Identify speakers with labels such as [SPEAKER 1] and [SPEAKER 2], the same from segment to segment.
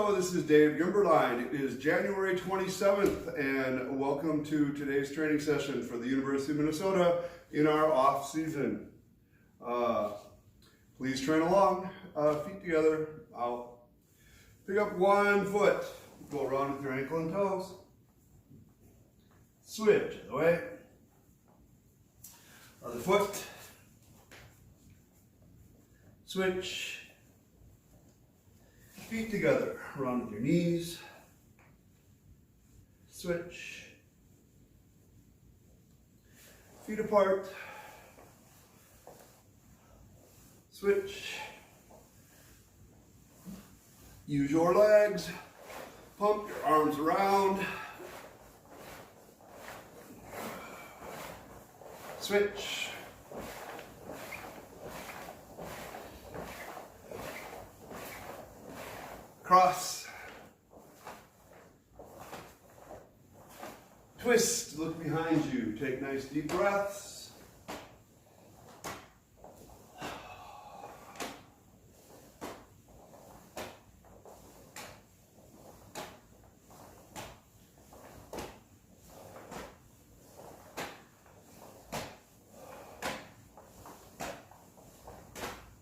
[SPEAKER 1] Hello, this is Dave Gimberline. It is January 27th, and welcome to today's training session for the University of Minnesota in our off season. Please train along, feet together. I'll pick up one foot, go around with your ankle and toes. Switch the way. Other foot. Switch. Feet together, run with your knees, switch, feet apart, switch, use your legs, pump your arms around, switch. Cross, twist, look behind you, take nice deep breaths.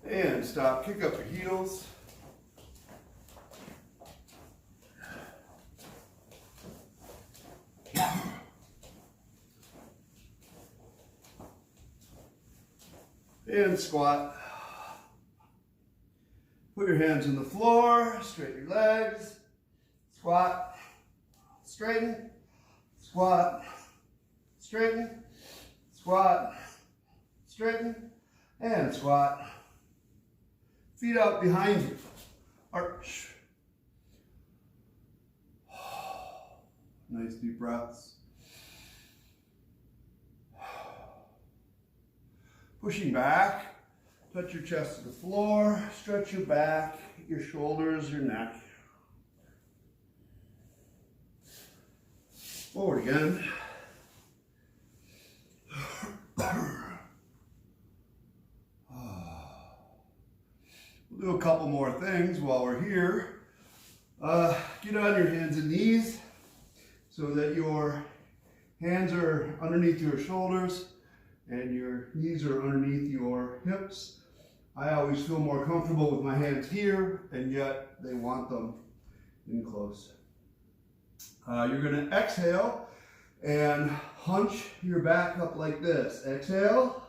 [SPEAKER 1] And stop, kick up your heels. And squat. Put your hands on the floor, straighten your legs, squat, straighten, squat, straighten, squat, straighten, and squat. Feet out behind you, arch. Nice deep breaths. Pushing back, touch your chest to the floor, stretch your back, your shoulders, your neck. Forward again. We'll do a couple more things while we're here. Get on your hands and knees so that your hands are underneath your shoulders and your knees are underneath your hips. I always feel more comfortable with my hands here, and yet they want them in close. You're going to exhale and hunch your back up like this. Exhale,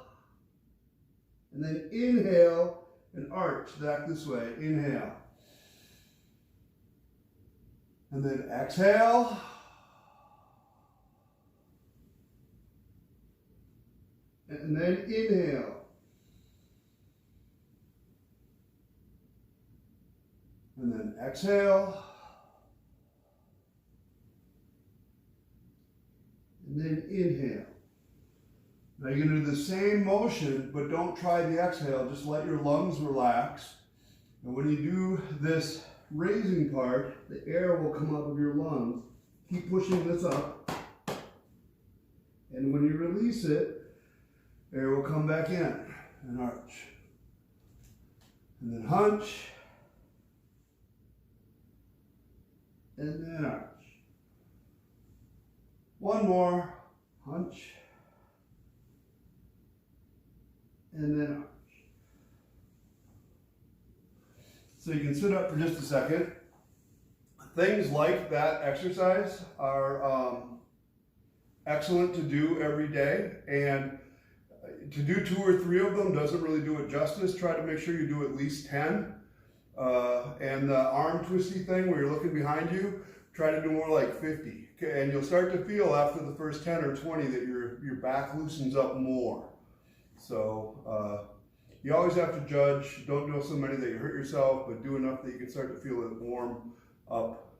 [SPEAKER 1] and then inhale and arch back this way. Inhale. And then exhale. And then inhale. And then exhale. And then inhale. Now you're going to do the same motion, but don't try the exhale. Just let your lungs relax. And when you do this raising part, the air will come out of your lungs. Keep pushing this up. And when you release it, air will come back in and arch. And then hunch. And then arch. One more. Hunch. And then arch. So you can sit up for just a second. Things like that exercise are excellent to do every day, and to do 2 or 3 of them doesn't really do it justice. Try to make sure you do at least 10. And the arm twisty thing where you're looking behind you, try to do more like 50. And you'll start to feel after the first 10 or 20 that your back loosens up more. So you always have to judge. Don't do so many that you hurt yourself, but do enough that you can start to feel it warm up.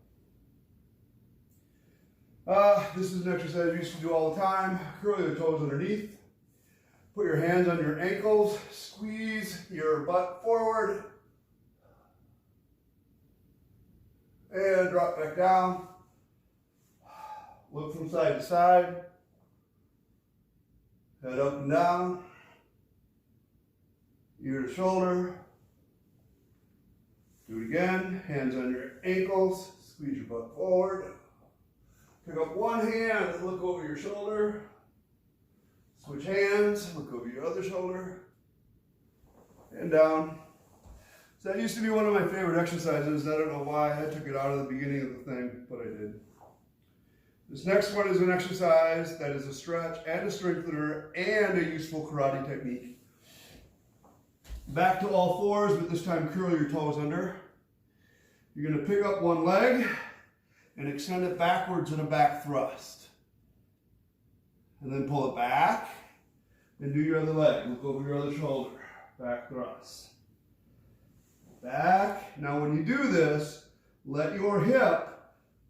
[SPEAKER 1] This is an exercise I used to do all the time. Curl your toes underneath. Put your hands on your ankles, squeeze your butt forward, and drop back down. Look from side to side, head up and down, ear to shoulder, Do it again. Hands on your ankles. Squeeze your butt forward. Pick up one hand, look over your shoulder. Switch hands, look over your other shoulder. And down. So that used to be one of my favorite exercises. I don't know why I took it out of the beginning of the thing, but I did. This next one is an exercise that is a stretch and a strengthener and a useful karate technique. Back to all fours, but this time curl your toes under. You're going to pick up one leg and extend it backwards in a back thrust. And then pull it back and do your other leg. Look over your other shoulder. Back thrust. Back. Now when you do this, let your hip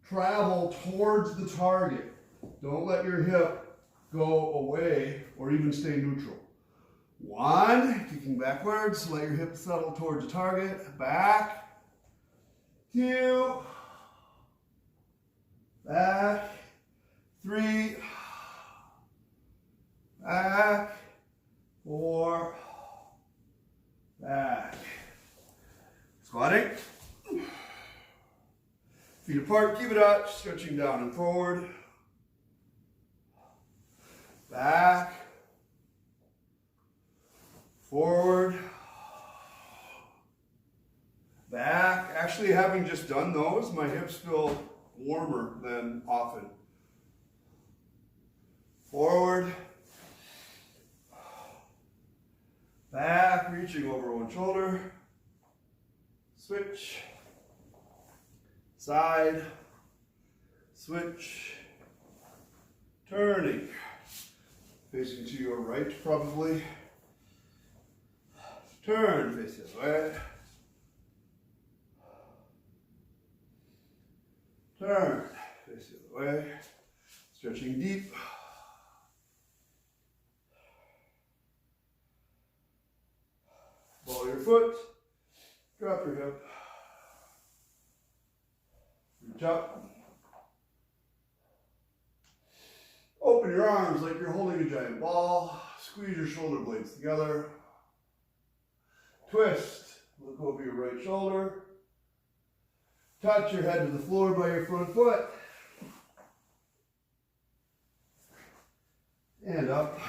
[SPEAKER 1] travel towards the target. Don't let your hip go away or even stay neutral. One, kicking backwards, let your hip settle towards the target. Back. Two. Back. Three. Back. Four. Back. Squatting. Feet apart, kibadache, stretching down and forward. Back. Forward. Back. Actually, having just done those, my hips feel warmer than often. Forward. Back, reaching over one shoulder. Switch. Side. Switch. Turning. Facing to your right, probably. Turn, face the other way. Turn, face the other way. Stretching deep. Ball your foot. Drop your hip. Reach up. Open your arms like you're holding a giant ball. Squeeze your shoulder blades together. Twist. Look over your right shoulder. Touch your head to the floor by your front foot. And up.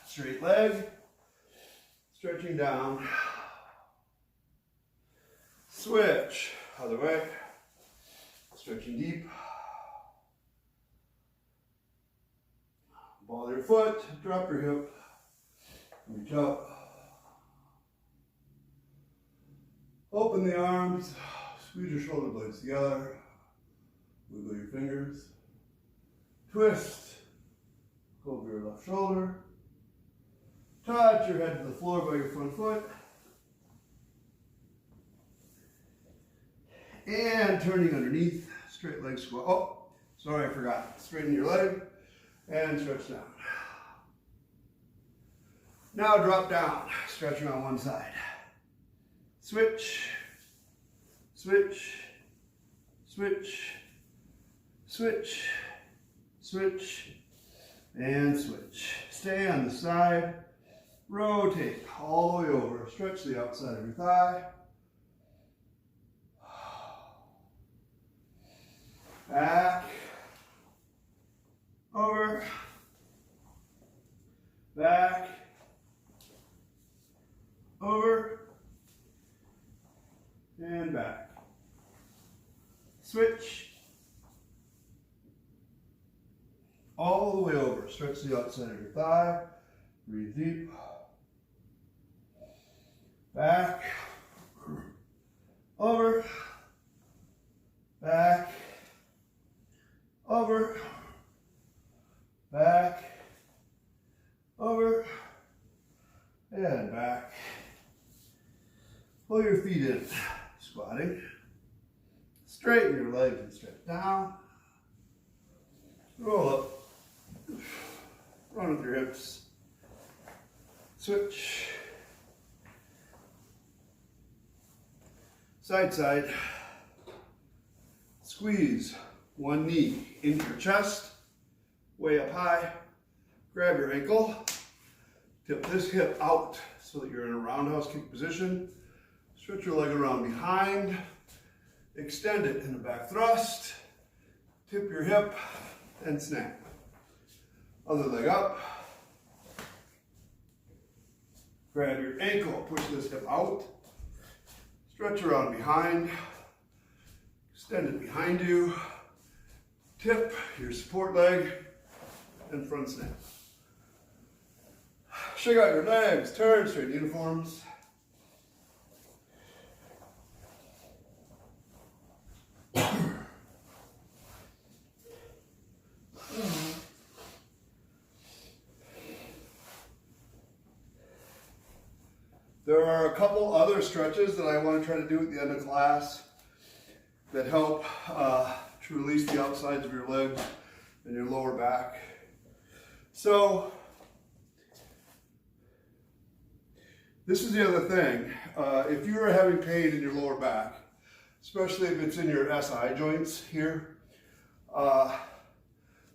[SPEAKER 1] Straight leg. Stretching down. Switch. Other way. Stretching deep. Ball your foot. Drop your hip. Reach up. Open the arms. Squeeze your shoulder blades together. Wiggle your fingers. Twist. Over your left shoulder. Touch your head to the floor by your front foot. And turning underneath. Straight leg squat. Oh, sorry, I forgot. Straighten your leg and stretch down. Now drop down. Stretching on one side. Switch. Switch. Switch. Switch. Switch. And switch. Stay on the side. Rotate all the way over. Stretch the outside of your thigh. Back. Over. Back. Over. And back. Switch. All the way over. Stretch the outside of your thigh. Breathe deep. Back. Over. Back. Over. Back. Over. And back. Pull your feet in. Squatting. Straighten your legs and stretch down. Roll up. Run with your hips. Switch. Side, side. Squeeze one knee into your chest, way up high. Grab your ankle. Tip this hip out so that you're in a roundhouse kick position. Stretch your leg around behind. extend it in a back thrust, tip your hip, and snap. Other leg up. Grab your ankle, push this hip out. Stretch around behind. Extend it behind you. Tip your support leg and front snap. Shake out your legs, turn, straighten uniforms. There are a couple other stretches that I want to try to do at the end of class that help to release the outsides of your legs and your lower back. So, this is the other thing. If you are having pain in your lower back, especially if it's in your SI joints here,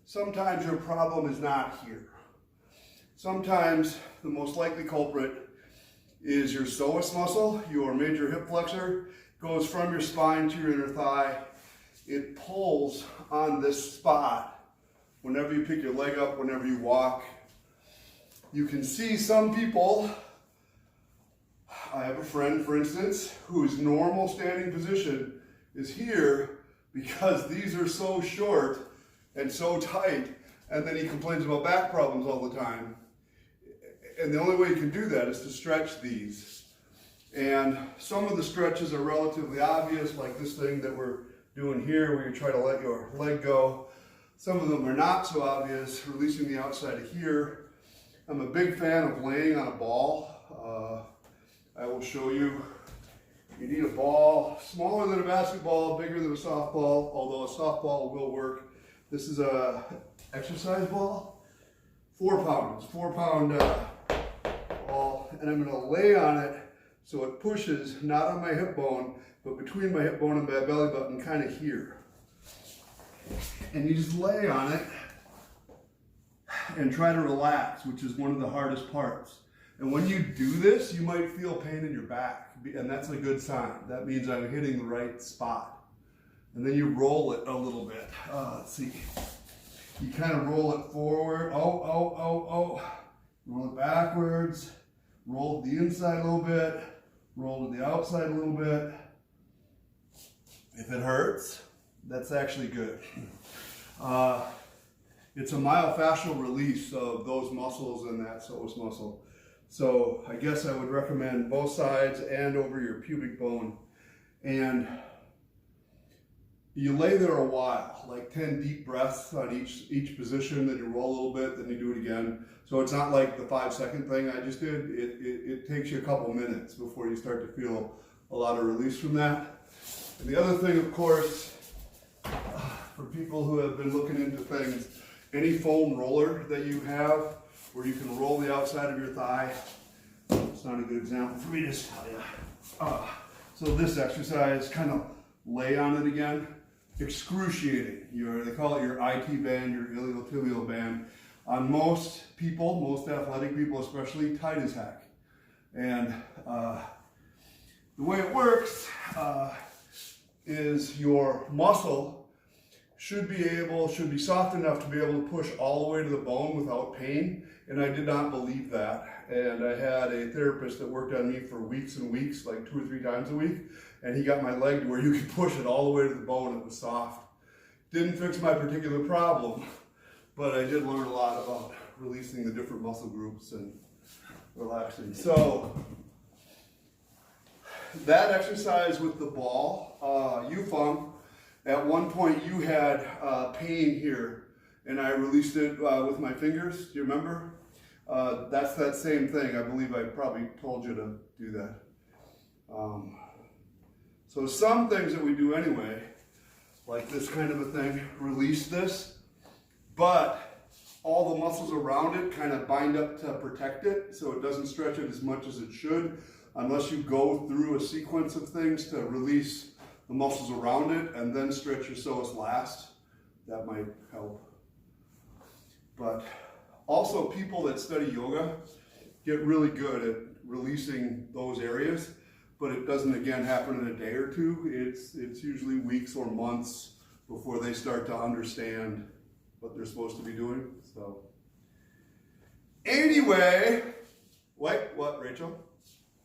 [SPEAKER 1] sometimes your problem is not here. Sometimes the most likely culprit is your psoas muscle, your major hip flexor, goes from your spine to your inner thigh. It pulls on this spot whenever you pick your leg up, whenever you walk. You can see some people, I have a friend, for instance, whose normal standing position is here because these are so short and so tight, and then he complains about back problems all the time. And the only way you can do that is to stretch these. And some of the stretches are relatively obvious, like this thing that we're doing here, where you try to let your leg go. Some of them are not so obvious, releasing the outside of here. I'm a big fan of laying on a ball. I will show you. You need a ball smaller than a basketball, bigger than a softball, although a softball will work. This is a exercise ball, 4 pounds, 4-pound ball, and I'm gonna lay on it so it pushes not on my hip bone, but between my hip bone and my belly button, kind of here. And you just lay on it and try to relax, which is one of the hardest parts. And when you do this, you might feel pain in your back, and that's a good sign. That means I'm hitting the right spot. And then you roll it a little bit. Let's see. You kind of roll it forward. Roll it backwards. Roll to the inside a little bit. Roll to the outside a little bit. If it hurts, that's actually good. It's a myofascial release of those muscles and that psoas muscle. So I guess I would recommend both sides and over your pubic bone. And you lay there a while, like 10 deep breaths on each position, then you roll a little bit, then you do it again. So it's not like the 5-second thing I just did. It takes you a couple minutes before you start to feel a lot of release from that. And the other thing, of course, for people who have been looking into things, any foam roller that you have where you can roll the outside of your thigh, it's not a good example for me to tell you. So this exercise, kind of lay on it again. Excruciating. They call it your IT band, your iliotibial band. On most people, most athletic people especially, tight as heck. And the way it works is your muscle should be soft enough to be able to push all the way to the bone without pain. And I did not believe that. And I had a therapist that worked on me for weeks and weeks, like 2 or 3 times a week. And he got my leg to where you could push it all the way to the bone. It was soft. Didn't fix my particular problem, but I did learn a lot about releasing the different muscle groups and relaxing. So that exercise with the ball, Yufeng, at one point you had pain here, and I released it with my fingers. Do you remember? That's that same thing. I believe I probably told you to do that. So some things that we do anyway, like this kind of a thing, release this, but all the muscles around it kind of bind up to protect it, so it doesn't stretch it as much as it should, unless you go through a sequence of things to release the muscles around it and then stretch your psoas last. That might help. But also people that study yoga get really good at releasing those areas. but it doesn't again happen in a day or two. It's usually weeks or months before they start to understand what they're supposed to be doing. So anyway, what, Rachel?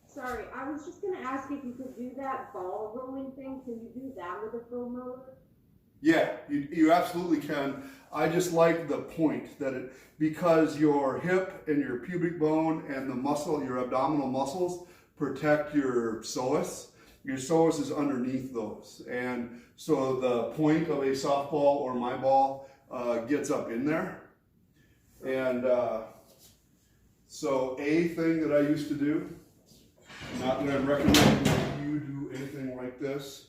[SPEAKER 2] Sorry, I was just going to ask if you could do that ball rolling thing. Can you do that with a foam roller?
[SPEAKER 1] Yeah, you absolutely can. I just like the point that it, because your hip and your pubic bone and the muscle, your abdominal muscles, protect your psoas. Your psoas is underneath those. And so the point of a softball or my ball gets up in there. And so a thing that I used to do, not that I'm recommending that you do anything like this,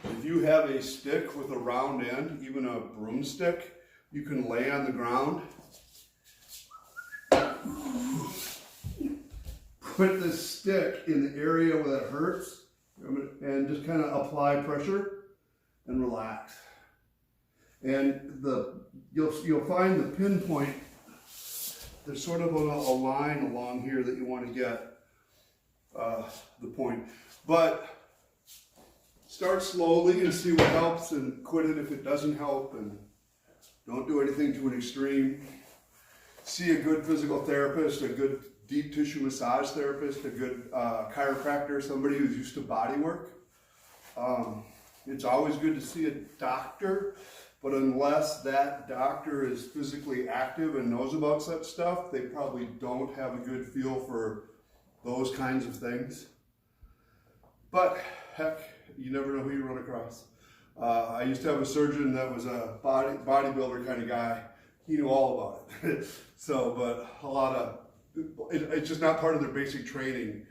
[SPEAKER 1] if you have a stick with a round end, even a broomstick, you can lay on the ground, put the stick in the area where it hurts, and just kind of apply pressure and relax. And you'll find the pinpoint, there's sort of a line along here that you want to get the point. But start slowly and see what helps, and quit it if it doesn't help, and don't do anything to an extreme. See a good physical therapist, a good deep tissue massage therapist, a good chiropractor, somebody who's used to body work. It's always good to see a doctor, but unless that doctor is physically active and knows about such stuff, they probably don't have a good feel for those kinds of things. But heck, you never know who you run across. I used to have a surgeon that was a bodybuilder kind of guy. He knew all about it. So, but a lot of, it's just not part of their basic training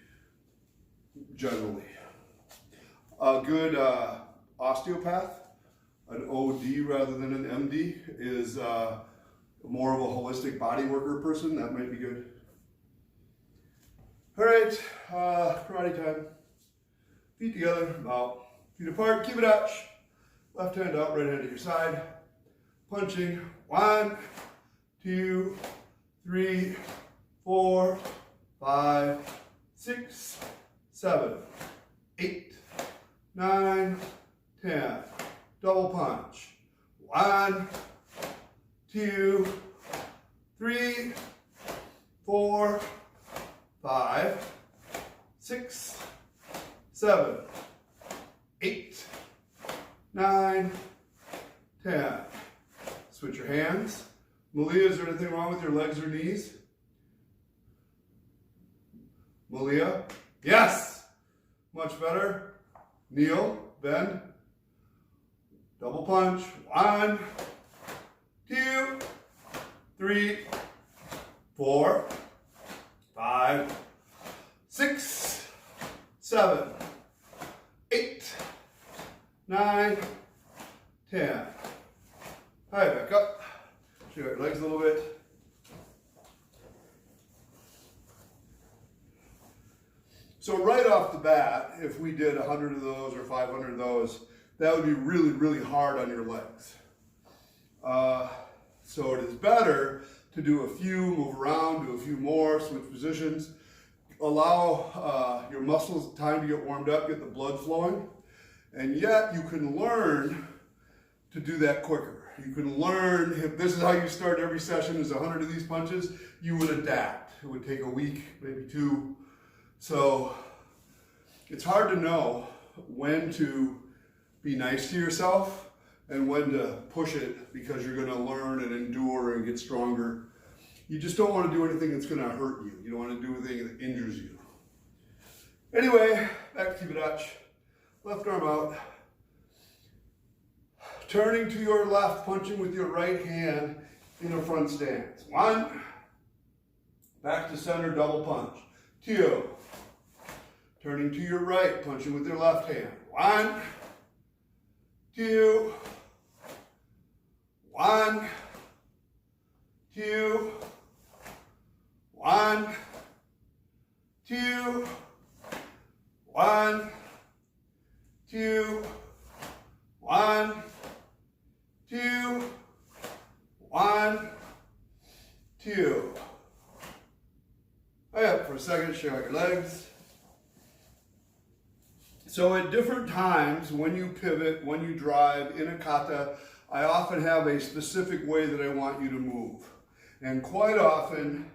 [SPEAKER 1] generally. A good osteopath, an OD rather than an MD, is more of a holistic body worker person. That might be good. All right, karate time. Feet together, about feet apart, kibadache. Left hand out, right hand at your side. Punching, 1, 2, 3, 4, 5, 6, 7, 8, 9, 10. Double punch. 1, 2, 3, 4, 5, 6, 7, 8, 9, 10. Switch your hands. Malia, is there anything wrong with your legs or knees? Malia? Yes! Much better. Kneel, bend. Double punch. 1, 2, 3, 4, 5, 6, 7, 8, 9, 10. All right, back up. Show your legs a little bit. So right off the bat, if we did 100 of those or 500 of those, that would be really, really hard on your legs. So it is better to do a few, move around, do a few more, switch positions. Allow your muscles time to get warmed up, get the blood flowing. And yet you can learn to do that quicker. You can learn, if this is how you start every session is 100 of these punches, you would adapt. It would take a week, maybe 2. So it's hard to know when to be nice to yourself and when to push it, because you're going to learn and endure and get stronger. You just don't want to do anything that's going to hurt you. You don't want to do anything that injures you. Anyway, back to kibadache. Left arm out. Turning to your left, punching with your right hand in a front stance. 1. Back to center, double punch. 2. Turning to your right, punching with your left hand. 1, 2, 1, 2, 1, 2, 1, 2, 1, 2, 1, 2. Up for a second, shake out your legs. So at different times, when you pivot, when you drive in a kata, I often have a specific way that I want you to move. And quite often,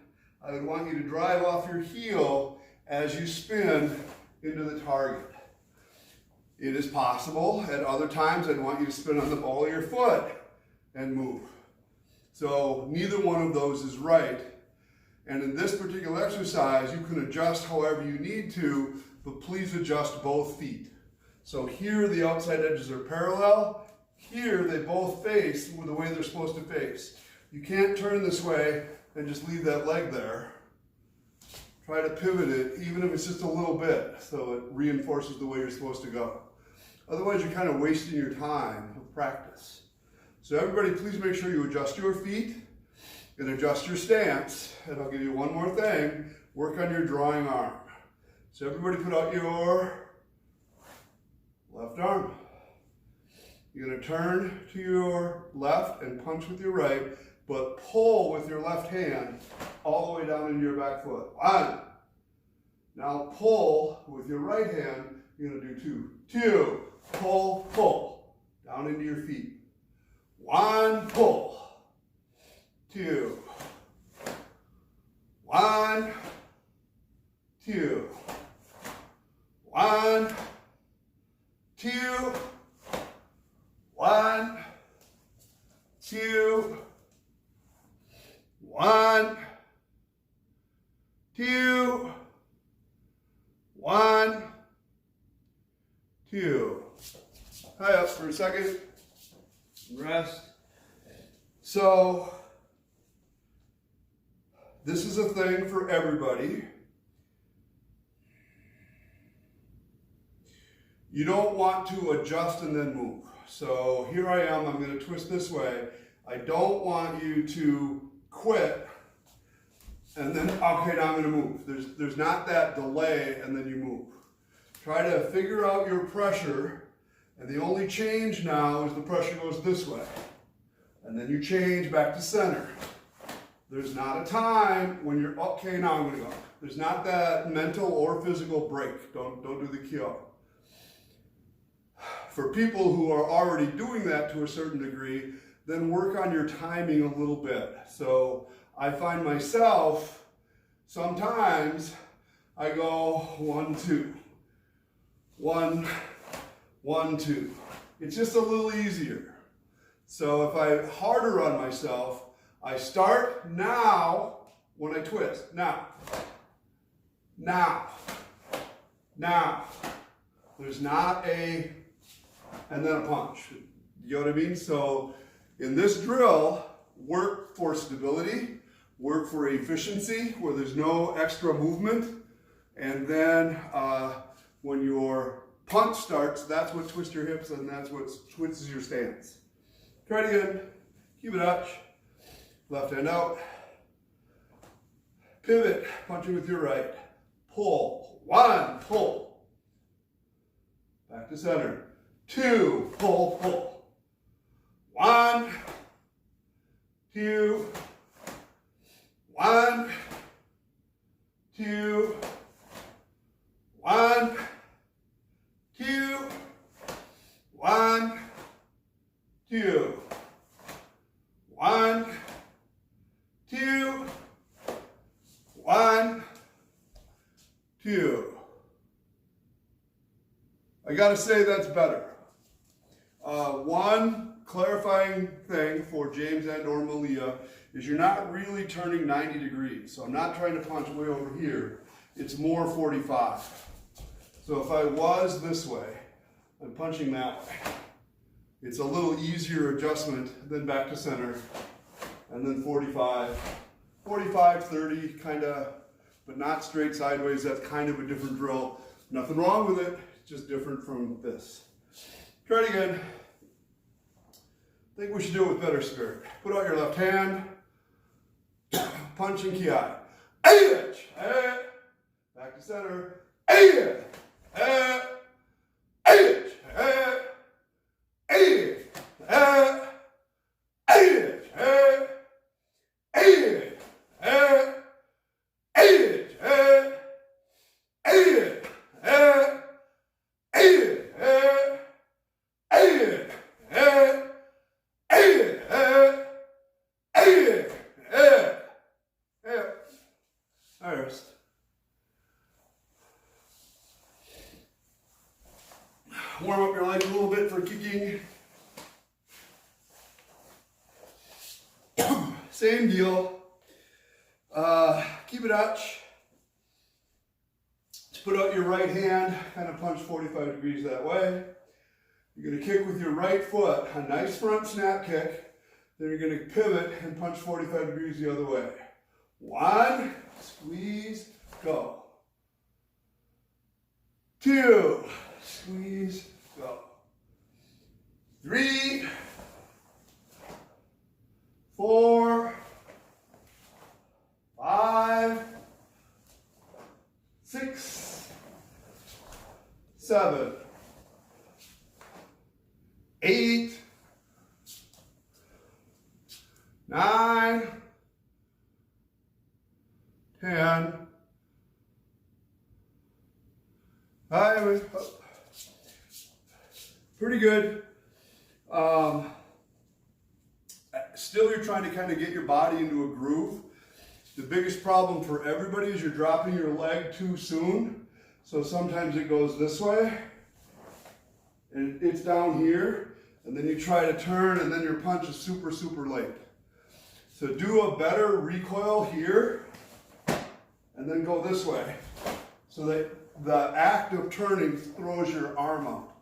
[SPEAKER 1] I would want you to drive off your heel as you spin into the target. It is possible. At other times, I'd want you to spin on the ball of your foot and move. So neither one of those is right. And in this particular exercise, you can adjust however you need to, but please adjust both feet. So here the outside edges are parallel. Here they both face the way they're supposed to face. You can't turn this way and just leave that leg there. Try to pivot it, even if it's just a little bit, so it reinforces the way you're supposed to go. Otherwise, you're kind of wasting your time of practice. So everybody, please make sure you adjust your feet and adjust your stance. And I'll give you one more thing. Work on your drawing arm. So everybody put out your left arm. You're going to turn to your left and punch with your right, but pull with your left hand all the way down into your back foot. 1. Now pull with your right hand. You're going to do 2. 2. Pull, pull. Down into your feet. 1. Pull. 2. 1. 2. 1. 2. 1. 2. 1. 2. 1. 2. High up for a second. Rest. So, this is a thing for everybody. You don't want to adjust and then move. So here I am, I'm going to twist this way. I don't want you to quit and then, okay, now I'm going to move. There's not that delay and then you move. Try to figure out your pressure, and the only change now is the pressure goes this way. And then you change back to center. There's not a time when you're, okay, now I'm going to go. There's not that mental or physical break. Don't do the kyo. For people who are already doing that to a certain degree, then work on your timing a little bit. So I find myself, sometimes I go 1, 2. 1, 1, 2. It's just a little easier. So if I'm harder on myself, I start now when I twist. Now. Now. Now. There's not a and then a punch. You know what I mean? So in this drill, work for stability, work for efficiency, where there's no extra movement, and then when your punch starts, that's what twists your hips and that's what twists your stance. Try it again. Kibadache. Left hand out. Pivot, punching with your right. Pull. 1, pull. Back to center. 2, pull, pull. 1, 2, 1, 2, 1, 2, 1, 2, 1, 2, 1, 2. I gotta say that's better. One clarifying thing for James and or Malia is you're not really turning 90 degrees. So I'm not trying to punch way over here. It's more 45. So if I was this way, I'm punching that way. It's a little easier adjustment than back to center. And then 45. 45, 30, kind of, but not straight sideways. That's kind of a different drill. Nothing wrong with it, just different from this. Try it again. I think we should do it with better spirit. Put out your left hand. Punch and ki. Back to center. Warm up your legs a little bit for kicking. Same deal. Kibadache. Put out your right hand, kind of punch 45 degrees that way. You're going to kick with your right foot, a nice front snap kick. Then you're going to pivot and punch 45 degrees the other way. 1, squeeze, go. 2, squeeze, go. 3, 4, 5, 6, 7, 8, 9, 10. Pretty good. Still, you're trying to kind of get your body into a groove. The biggest problem for everybody is you're dropping your leg too soon. So sometimes it goes this way, and it's down here, and then you try to turn, and then your punch is super, super late. So do a better recoil here, and then go this way, so that the act of turning throws your arm out.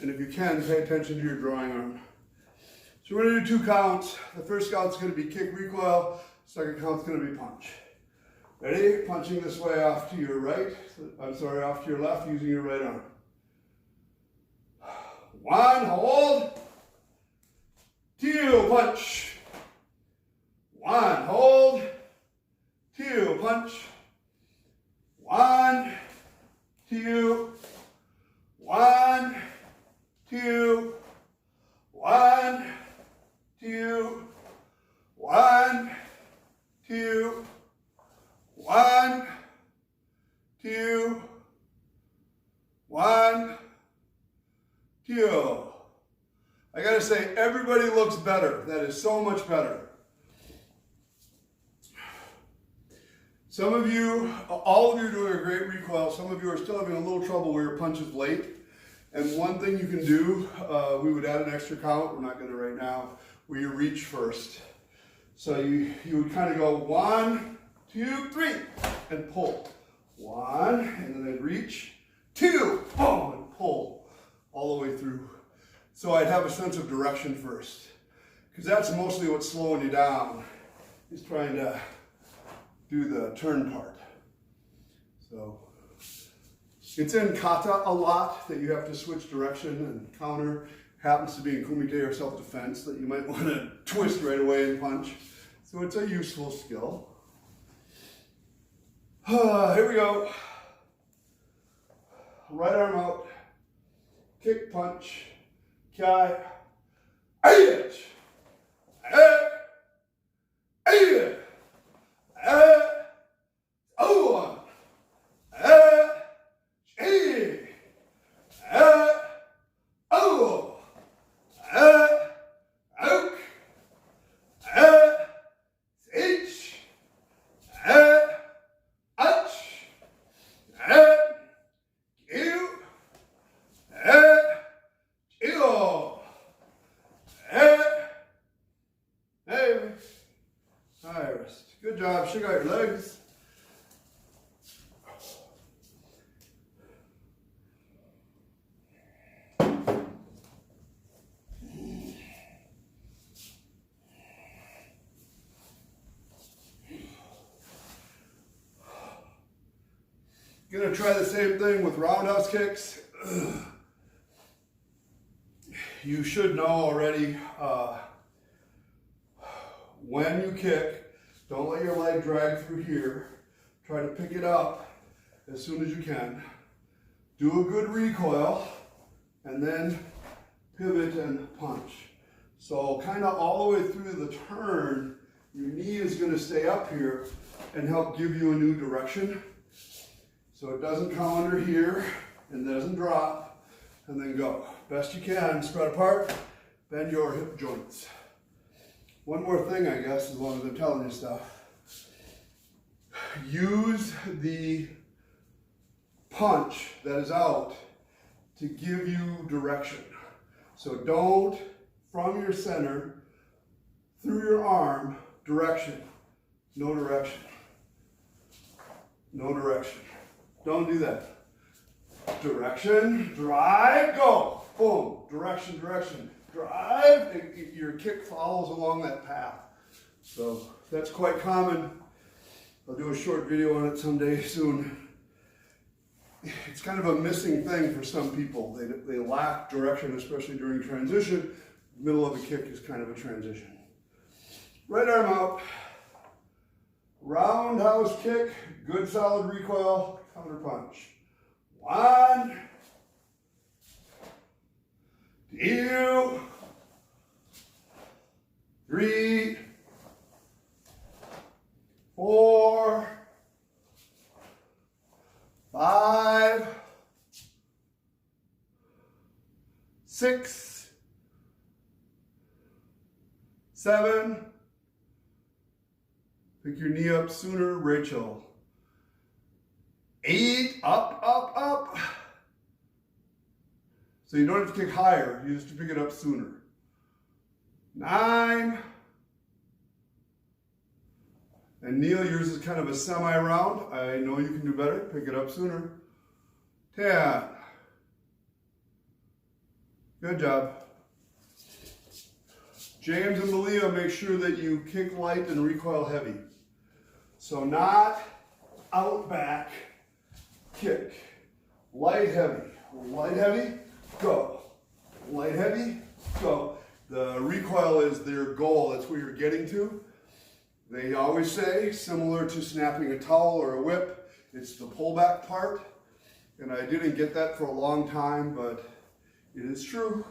[SPEAKER 1] And if you can, pay attention to your drawing arm. So we're going to do 2 counts. The first count's going to be kick recoil. Second count's going to be punch. Ready? Punching this way off to your right. Off to your left using your right arm. 1, hold. 2, punch. 1, hold. 2, punch. 1, 2, 1, 2, 1, 2, 1, 2, 1, 2, 1, 2. I gotta say, everybody looks better. That is so much better. Some of you, all of you are doing a great recoil. Some of you are still having a little trouble where your punch is late. And one thing you can do, we would add an extra count, we're not going to right now, where you reach first. So you would kind of go 1, 2, 3, and pull. 1, and then I'd reach, 2, boom, and pull all the way through. So I'd have a sense of direction first. Because that's mostly what's slowing you down, is trying to do the turn part. So it's in Kata a lot that you have to switch direction and counter. Happens to be in kumite or self-defense that you might want to twist right away and punch. So it's a useful skill. Here we go. Right arm out. Kick, punch. Kai. Aish. Good job, shake out your legs. Gonna try the same thing with roundhouse kicks. You should know already, when you kick, don't let your leg drag through here. Try to pick it up as soon as you can. Do a good recoil, and then pivot and punch. So kind of all the way through the turn, your knee is going to stay up here and help give you a new direction. So it doesn't come under here and doesn't drop, and then go. Best you can, spread apart, bend your hip joints. One more thing, I guess, as long as I'm telling you stuff. Use the punch that is out to give you direction. So don't, from your center, through your arm, direction. No direction. No direction. Don't do that. Direction, drive, go. Boom. Direction, direction. Drive. Your kick follows along that path. So that's quite common. I'll do a short video on it someday soon. It's kind of a missing thing for some people. They lack direction, especially during transition. Middle of a kick is kind of a transition. Right arm out. Roundhouse kick. Good solid recoil. Counter punch. 1, 2, 3, 4, 5, 6, 7. Pick your knee up sooner, Rachel. 8, up, up, up. So you don't have to kick higher, you just have to pick it up sooner. 9. And Neil, yours is kind of a semi-round. I know you can do better, pick it up sooner. 10. Good job. James and Malia, make sure that you kick light and recoil heavy. So not out back kick. Light heavy. Light heavy, go. Light heavy, go. The recoil is their goal. That's where you're getting to. They always say, similar to snapping a towel or a whip, it's the pullback part. And I didn't get that for a long time, but it is true.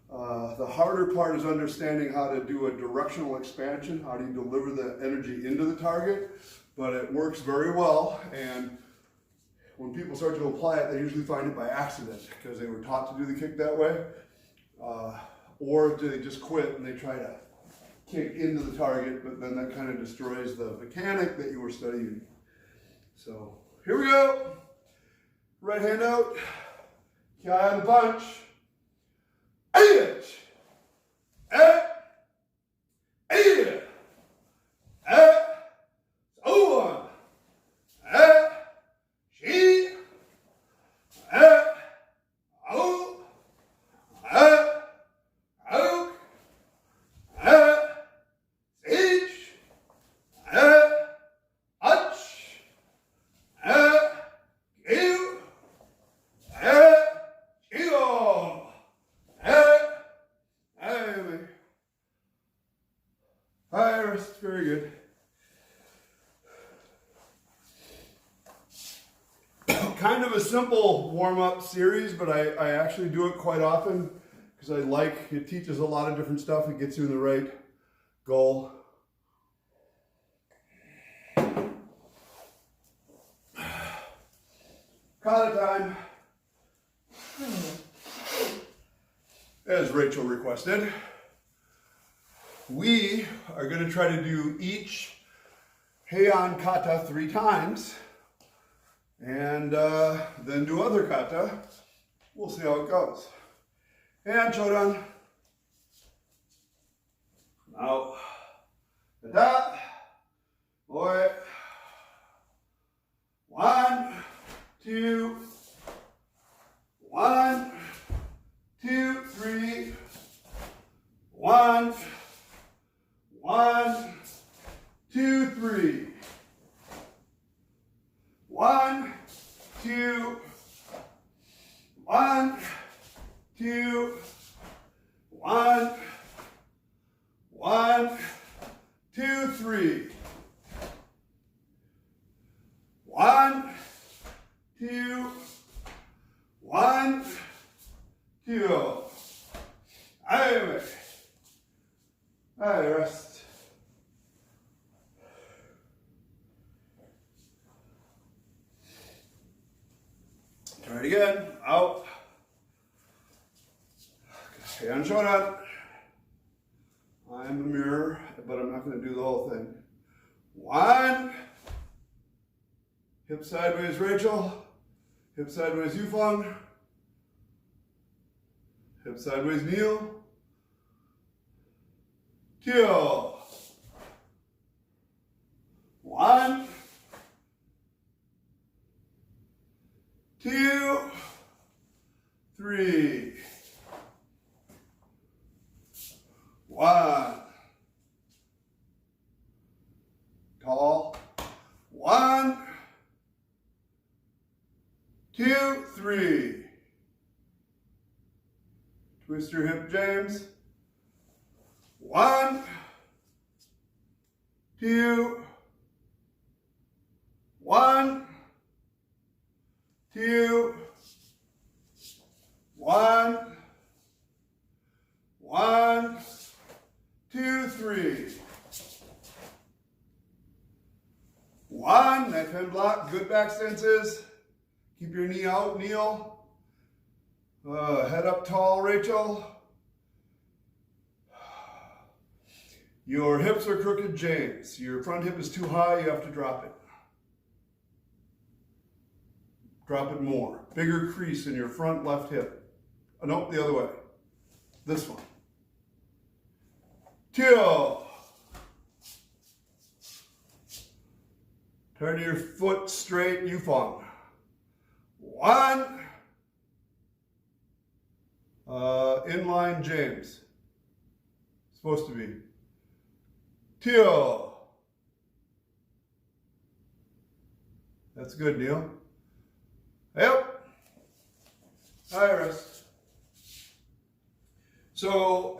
[SPEAKER 1] The harder part is understanding how to do a directional expansion. How do you deliver the energy into the target? But it works very well. And when people start to apply it, they usually find it by accident because they were taught to do the kick that way. Or do they just quit and they try to kick into the target, but then that kind of destroys the mechanic that you were studying. So here we go. Right hand out. Heian punch. Eight. Eight. Eight. Eight. So one. Eight. She. Eight. Oh. Eight. Oh. Eight. Siege. Eight. Touch. Eight. Give. Eight. Shigo. Rest, very good. Kind of a simple warm-up series, but I actually do it quite often because it teaches a lot of different stuff. It gets you in the right goal. Kata time. As Rachel requested, we are going to try to do each Heian Kata 3 times and then do other kata. We'll see how it goes. Heian Shodan. Now, Kata. Boy. 1, 2. 1, 2, 3. 1, 1, 2, 3. 1, 2, 1, 2, 1, 1, 2, 3. 1, 2, 1, 2. Anyway. Alright, rest. Try it again. Out. Heian Shodan. I'm the mirror, but I'm not going to do the whole thing. 1. Hip sideways, Rachel. Hip sideways, Yufeng. Hip sideways kneel. 2. 1. 2. 3. 1. Tall. 1. 2. 3. Twist your hip, James. 1. 2. 1. 2. 1. 1. 2. 3. 1. Knife hand block. Good back stances. Keep your knee out. Kneel. Head up tall, Rachel. Your hips are crooked, James. Your front hip is too high. You have to drop it. Drop it more. Bigger crease in your front left hip. Nope, the other way. This one. 2. Turn your foot straight, Yufeng. 1. Inline, James. Supposed to be. 2. That's good, Neil. Yep. Iris. So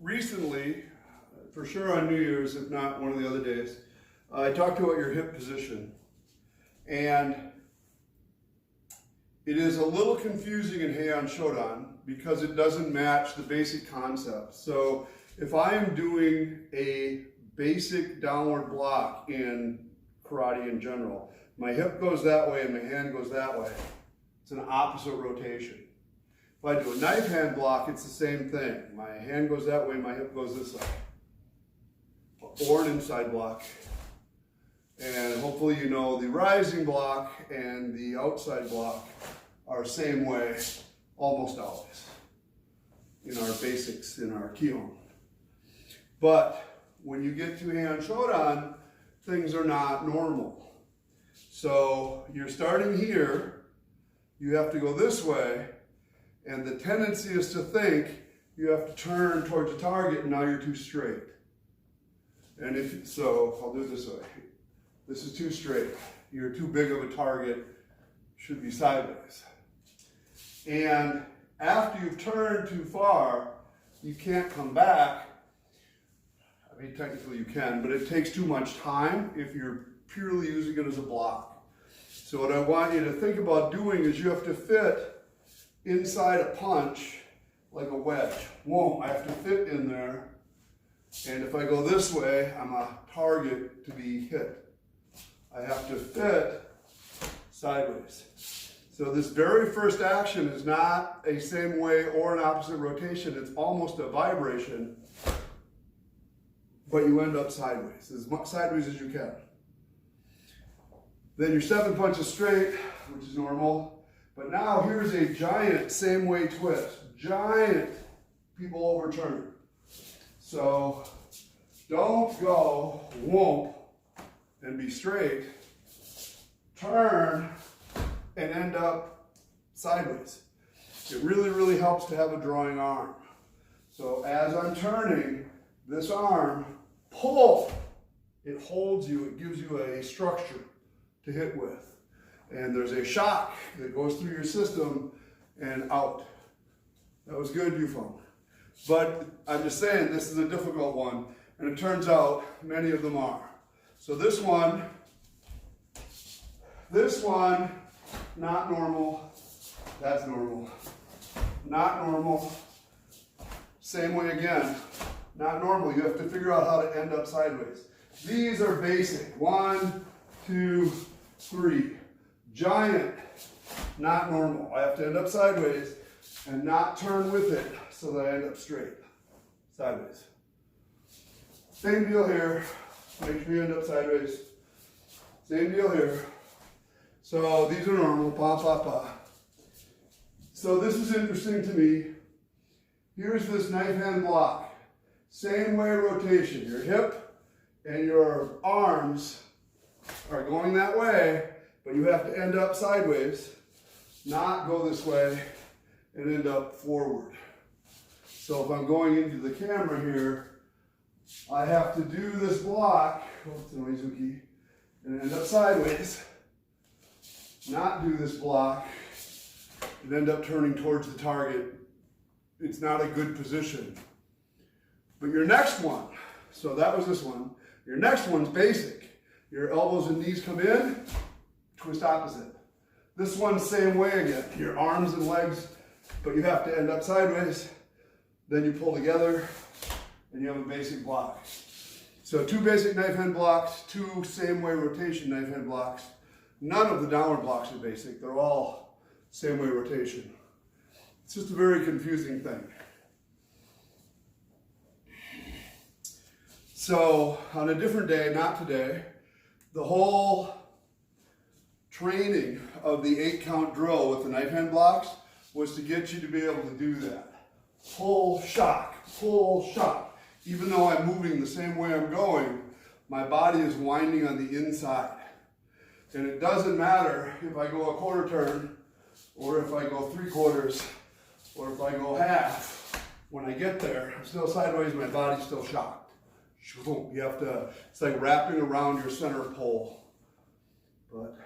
[SPEAKER 1] recently, for sure on New Year's, if not one of the other days, I talked about your hip position. And it is a little confusing in Heian Shodan because it doesn't match the basic concept. So if I am doing a basic downward block in karate in general, my hip goes that way and my hand goes that way. It's an opposite rotation. If I do a knife hand block, it's the same thing. My hand goes that way, my hip goes this way. Or an inside block. And hopefully you know the rising block and the outside block are same way almost always in our basics, in our Kihon. But when you get to Heian Shodan, things are not normal. So you're starting here, you have to go this way, and the tendency is to think you have to turn towards the target and now you're too straight. And if so, I'll do it this way. This is too straight. You're too big of a target, should be sideways. And after you've turned too far, you can't come back. I mean, technically you can, but it takes too much time if you're purely using it as a block. So what I want you to think about doing is you have to fit inside a punch like a wedge. Whoa, I have to fit in there. And if I go this way, I'm a target to be hit. I have to fit sideways. So this very first action is not a same way or an opposite rotation. It's almost a vibration, but you end up sideways, as much sideways as you can. Then your 7 punches straight, which is normal. But now here's a giant same way twist. Giant people overturn. So don't go whoop and be straight. Turn and end up sideways. It really, really helps to have a drawing arm. So as I'm turning, this arm, pull. It holds you, it gives you a structure to hit with. And there's a shock that goes through your system and out. That was good, Yufeng. But I'm just saying, this is a difficult one, and it turns out many of them are. So this one, not normal. That's normal. Not normal. Same way again. Not normal. You have to figure out how to end up sideways. These are basic. 1, 2, 3. Giant. Not normal. I have to end up sideways and not turn with it so that I end up straight. Sideways. Same deal here. Make sure you end up sideways. Same deal here. So these are normal. Pa, pa, pa. So this is interesting to me. Here's this knife hand block. Same way rotation. Your hip and your arms are going that way, but you have to end up sideways, not go this way and end up forward. So if I'm going into the camera here, I have to do this block, and end up sideways, not do this block, and end up turning towards the target. It's not a good position. But your next one, so that was this one, your next one's basic. Your elbows and knees come in, twist opposite. This one's same way again. Your arms and legs, but you have to end up sideways. Then you pull together, and you have a basic block. So 2 basic knife hand blocks, 2 same way rotation knife hand blocks. None of the downward blocks are basic. They're all same way rotation. It's just a very confusing thing. So on a different day, not today, the whole training of the 8-count drill with the knife hand blocks was to get you to be able to do that. Pull, shock, pull, shock. Even though I'm moving the same way I'm going, my body is winding on the inside. And it doesn't matter if I go a quarter turn, or if I go 3/4, or if I go half. When I get there, I'm still sideways, my body's still shocked. You have to, it's like wrapping around your center pole. But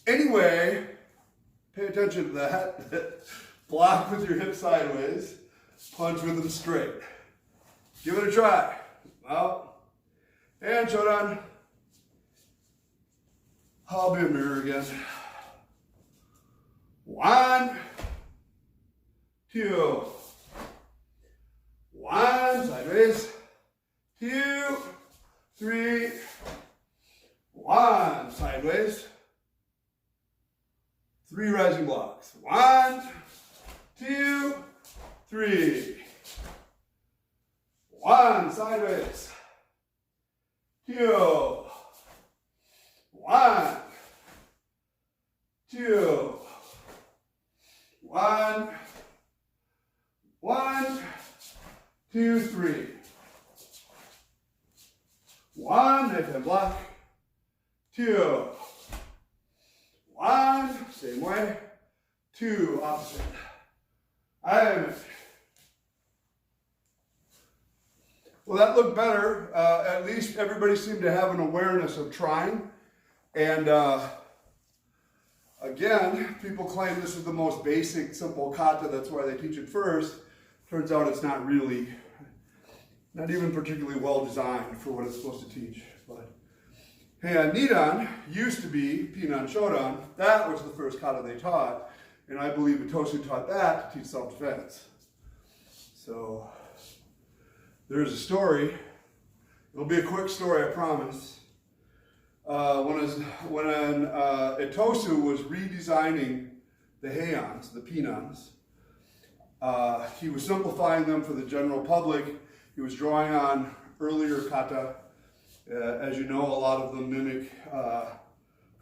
[SPEAKER 1] anyway, pay attention to that. Block with your hips sideways, punch with them straight. Give it a try. Out. And Shodan. I'll be a mirror again. 1, 2. 1, sideways. 2, 3. 1, sideways. 3 rising blocks. 1, 2, 3. 1, sideways. 2. 1, 2. 1, 1, 2, 3. 1, knife hand block. 2. 1, same way. 2, opposite. Well, that looked better. At least everybody seemed to have an awareness of trying. And again, people claim this is the most basic, simple kata. That's why they teach it first. Turns out it's not really, not even particularly well designed for what it's supposed to teach. But Heian Nidan used to be Heian Shodan. That was the first kata they taught. And I believe Itosu taught that to teach self-defense. So there's a story. It'll be a quick story, I promise. When Itosu was redesigning the Heians, the Pinans, he was simplifying them for the general public. He was drawing on earlier kata. As you know, a lot of them mimic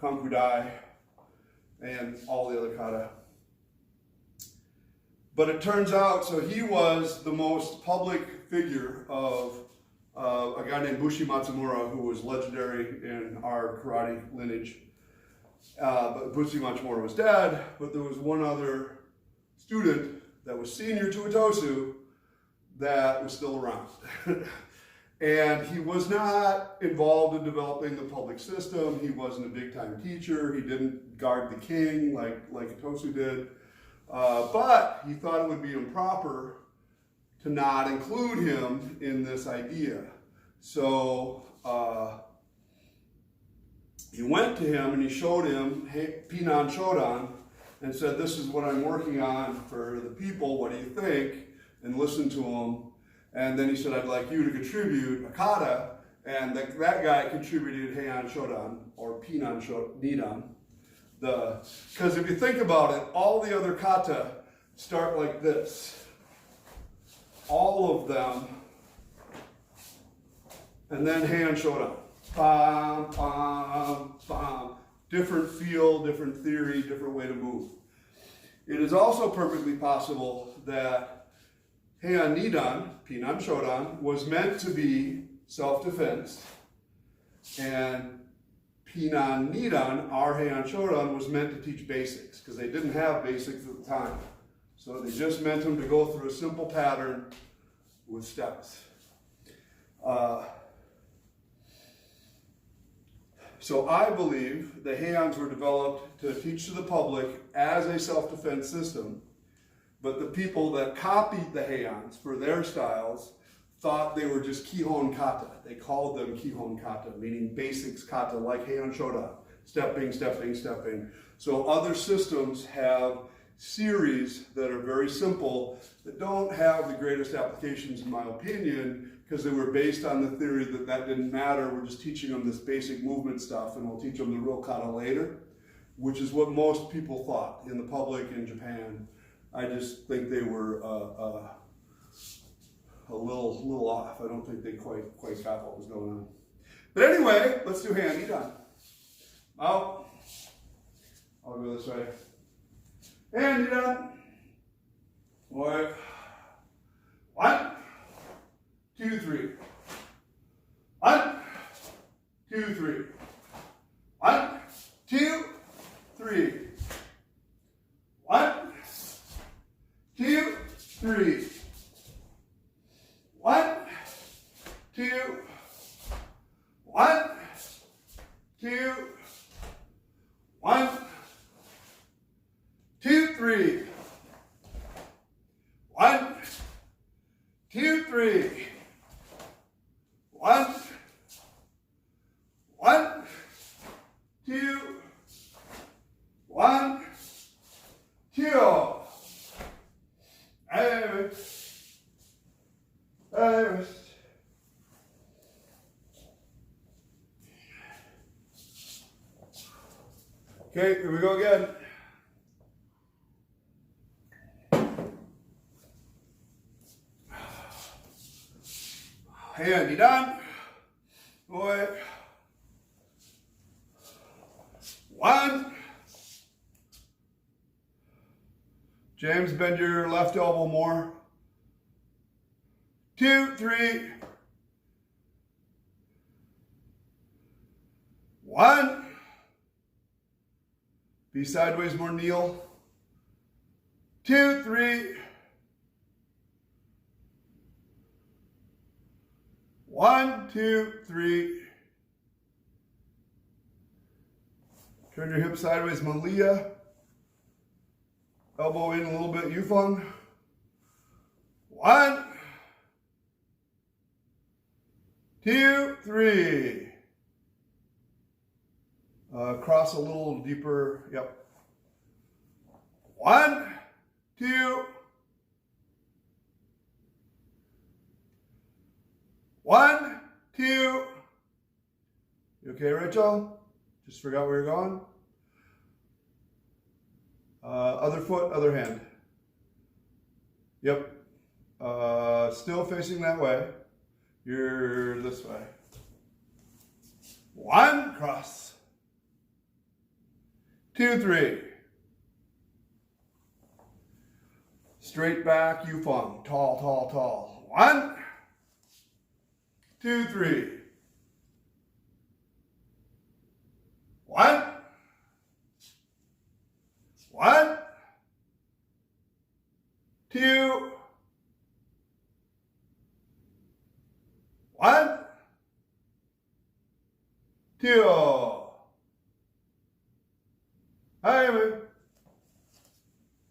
[SPEAKER 1] Kankudai and all the other kata. But it turns out, so he was the most public figure of a guy named Bushi Matsumura, who was legendary in our karate lineage. But Bushi Matsumura was dead, but there was one other student that was senior to Itosu that was still around. And he was not involved in developing the public system. He wasn't a big-time teacher. He didn't guard the king like Itosu did. But he thought it would be improper to not include him in this idea. So he went to him and he showed him Heian Shodan and said, "This is what I'm working on for the people. What do you think?" And listened to him. And then he said, "I'd like you to contribute a kata." And that guy contributed Heian Shodan, or Heian Nidan. Because if you think about it, all the other kata start like this. All of them. And then Heian Shodan. Bam, bam, bam. Different feel, different theory, different way to move. It is also perfectly possible that Heian Nidan, Heian Shodan, was meant to be self-defense, and Heian Nidan, our Heian Shodan, was meant to teach basics, because they didn't have basics at the time. So they just meant them to go through a simple pattern with steps. So I believe the Heians were developed to teach to the public as a self-defense system, but the people that copied the Heians for their styles thought they were just Kihon Kata. They called them Kihon Kata, meaning basics kata, like Heian Shodan, stepping, stepping, stepping. So other systems have series that are very simple, that don't have the greatest applications in my opinion, because they were based on the theory that that didn't matter. We're just teaching them this basic movement stuff, and we'll teach them the real kata later, which is what most people thought in the public in Japan. I just think they were a little off. I don't think they quite got what was going on. But anyway, let's do Heian Nidan. I'll go this way. Heian Nidan. Boy. 1, 2, 3. 1, 2, 3. 1, 2, 3. 1, 2, 3. 1, 2, 1, 2, 1, 2, 3. 1, 2, 3. 1, 1, 2, 1, 2. Okay, here we go again. Heian Nidan. Boy. 1. James, bend your left elbow more. 2, 3. 1. Be sideways more, kneel. 2, 3. 1, 2, 3. Turn your hip sideways, Malia. Elbow in a little bit, Yufeng. 1, 2, 3. Cross a little deeper. Yep. 1, 2. 1, 2. You okay, Rachel? Just forgot where you're going. Other foot, other hand. Yep. Still facing that way. You're this way. 1, cross. 2, 3. Straight back, Yufeng. Tall, tall, tall. 1, 2, 3. 1. 1, 2. 1, 2.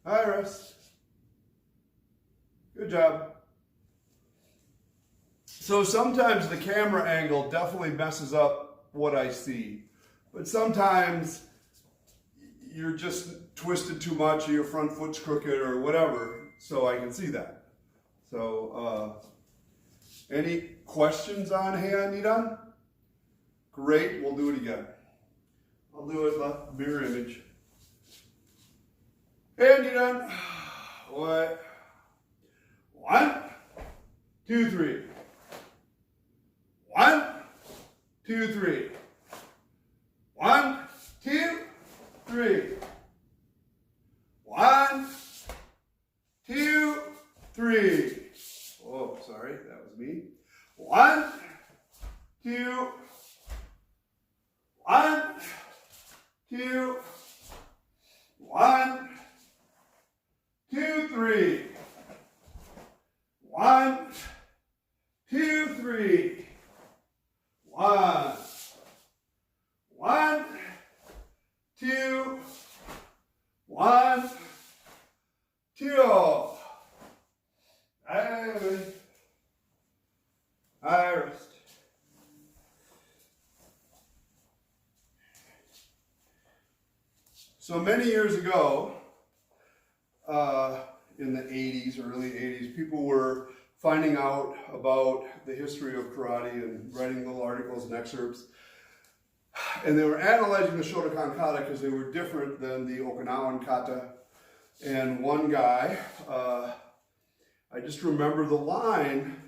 [SPEAKER 1] Iris. Good job. So sometimes the camera angle definitely messes up what I see. But sometimes you're just twisted too much, or your front foot's crooked, or whatever, so I can see that. So, any questions on Heian Nidan? Great, we'll do it again. I'll do it left mirror image. Heian Nidan. What? 1, 2, 3. 1, 2, 3. 1, 2, 3. 1, 2, 1, 2, 1, 2, 3. 1, 2, 3. 1, 1, 2, 1, 2. I rest. So many years ago, in the 80s, early 80s, people were finding out about the history of karate and writing little articles and excerpts. And they were analyzing the Shotokan Kata because they were different than the Okinawan Kata. And one guy, I just remember the line,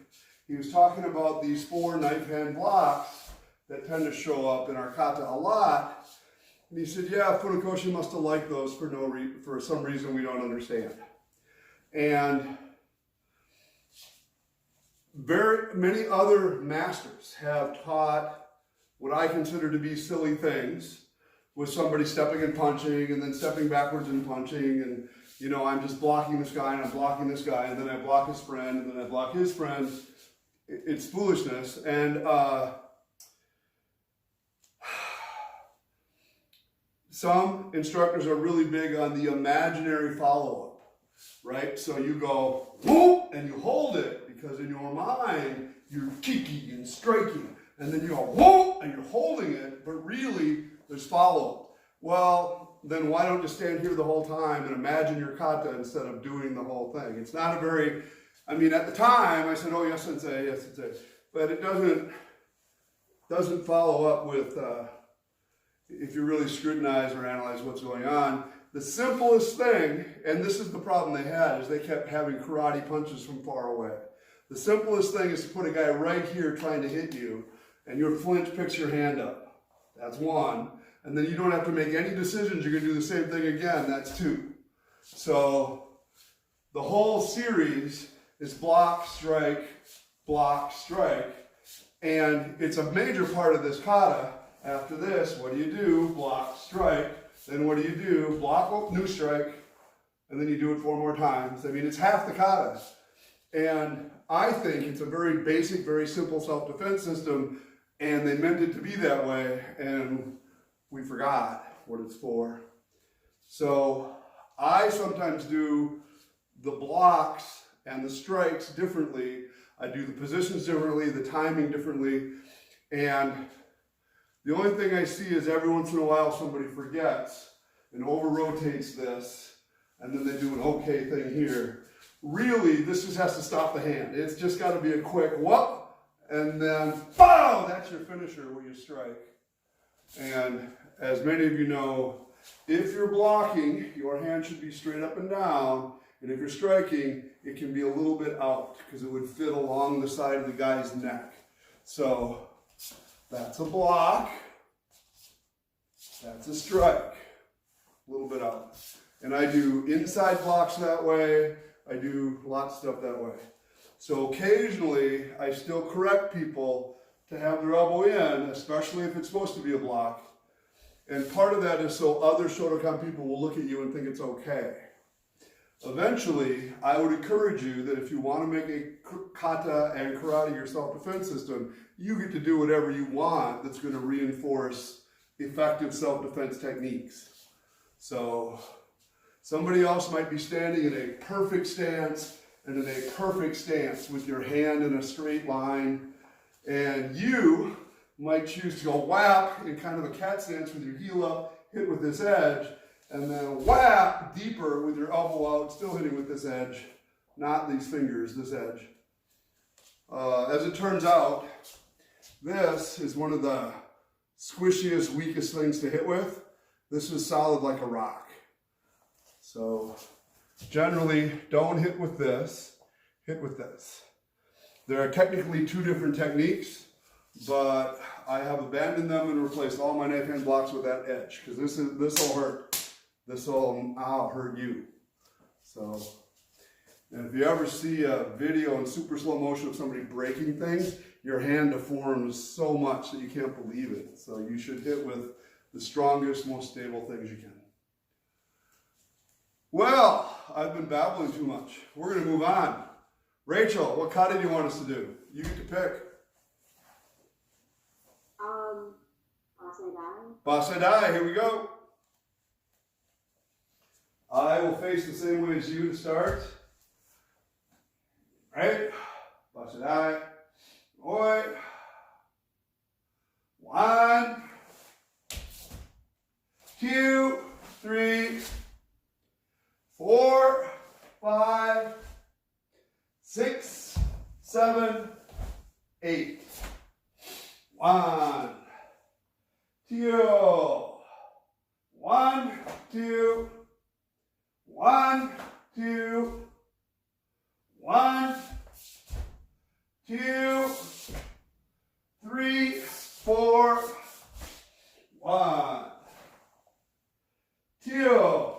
[SPEAKER 1] he was talking about these 4 knife hand blocks that tend to show up in our kata a lot. And he said, yeah, Funakoshi must have liked those for some reason we don't understand. And very many other masters have taught what I consider to be silly things, with somebody stepping and punching and then stepping backwards and punching, and you know, I'm just blocking this guy and I'm blocking this guy and then I block his friend and then I block his friend. It's foolishness. And some instructors are really big on the imaginary follow-up, right? So you go, whoop, and you hold it because in your mind, you're kicking and striking. And then you go, whoop, and you're holding it, but really, there's follow-up. Well, then why don't you stand here the whole time and imagine your kata instead of doing the whole thing? It's not a very, I mean, at the time, I said, oh, yes, sensei, yes, sensei. But it doesn't follow up with, if you really scrutinize or analyze what's going on. The simplest thing, and this is the problem they had, is they kept having karate punches from far away. The simplest thing is to put a guy right here trying to hit you, and your flinch picks your hand up. That's 1. And then you don't have to make any decisions. You're going to do the same thing again. That's 2. So the whole series is block, strike, and it's a major part of this kata. After this, what do? Block, strike. Then what do? Block, oh, new strike. And then you do it 4 more times. I mean, it's half the kata. And I think it's a very basic, very simple self-defense system, and they meant it to be that way, and we forgot what it's for. So I sometimes do the blocks and the strikes differently. I do the positions differently, the timing differently, and the only thing I see is every once in a while somebody forgets and over-rotates this, and then they do an okay thing here. Really, this just has to stop the hand. It's just got to be a quick whoop, and then, bow! That's your finisher where you strike. And as many of you know, if you're blocking, your hand should be straight up and down, and if you're striking, it can be a little bit out, because it would fit along the side of the guy's neck. So, that's a block, that's a strike, a little bit out. And I do inside blocks that way, I do lots of stuff that way. So occasionally, I still correct people to have their elbow in, especially if it's supposed to be a block. And part of that is so other Shotokan people will look at you and think it's okay. Eventually, I would encourage you that if you want to make a kata and karate your self-defense system, you get to do whatever you want that's going to reinforce effective self-defense techniques. So somebody else might be standing in a perfect stance and in a perfect stance with your hand in a straight line, and you might choose to go whap in kind of a cat stance with your heel up, hit with this edge, and then whap deeper with your elbow out, still hitting with this edge, not these fingers, this edge. As it turns out, this is one of the squishiest, weakest things to hit with. This is solid like a rock. So generally, don't hit with this, hit with this. There are technically 2 different techniques, but I have abandoned them and replaced all my knife hand blocks with that edge, because this will hurt. This will hurt you. So, and if you ever see a video in super slow motion of somebody breaking things, your hand deforms so much that you can't believe it. So you should hit with the strongest, most stable things you can. Well, I've been babbling too much. We're going to move on. Rachel, what kata do you want us to do? You get to pick.
[SPEAKER 2] Bassai.
[SPEAKER 1] Bassai, here we go. I will face the same way as you to start. Right? Bassai. Oi. 1, 2, 3, 4, 5, 6, 7, 8. 1, 2, 1, 2, 1, 2, 1, 2, 3, 4, 1, 2,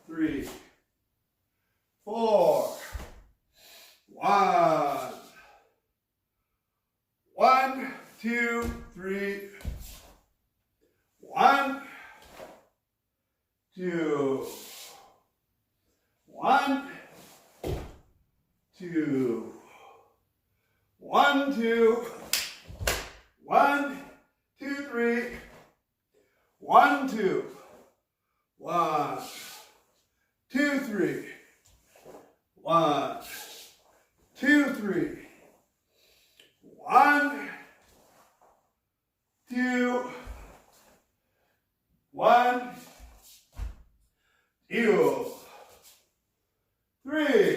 [SPEAKER 1] 3, 4, 1, 1, 2, 3, 1, 2, 1, 2, 1, 2, 1, 2, 3, 1, 2, 1, 2, 3, 1, 2, 3, 1, 2, 1, 2, 3.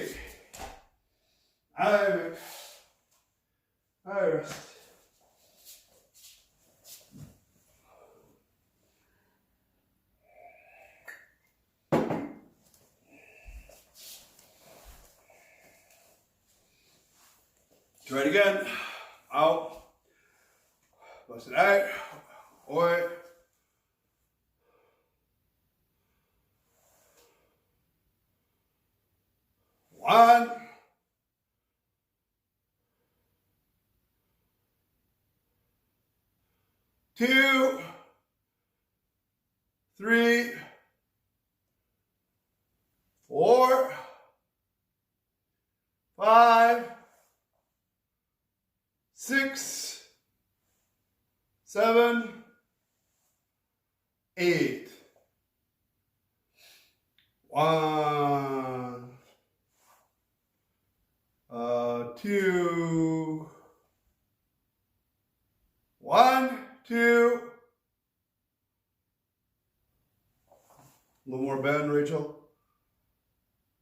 [SPEAKER 1] I rest. Try it again. Out. Bust it out. Oi. One. 2, 3, 4, 5, 6, 7, 8. 1, 2, 1, 2. A little more bend, Rachel.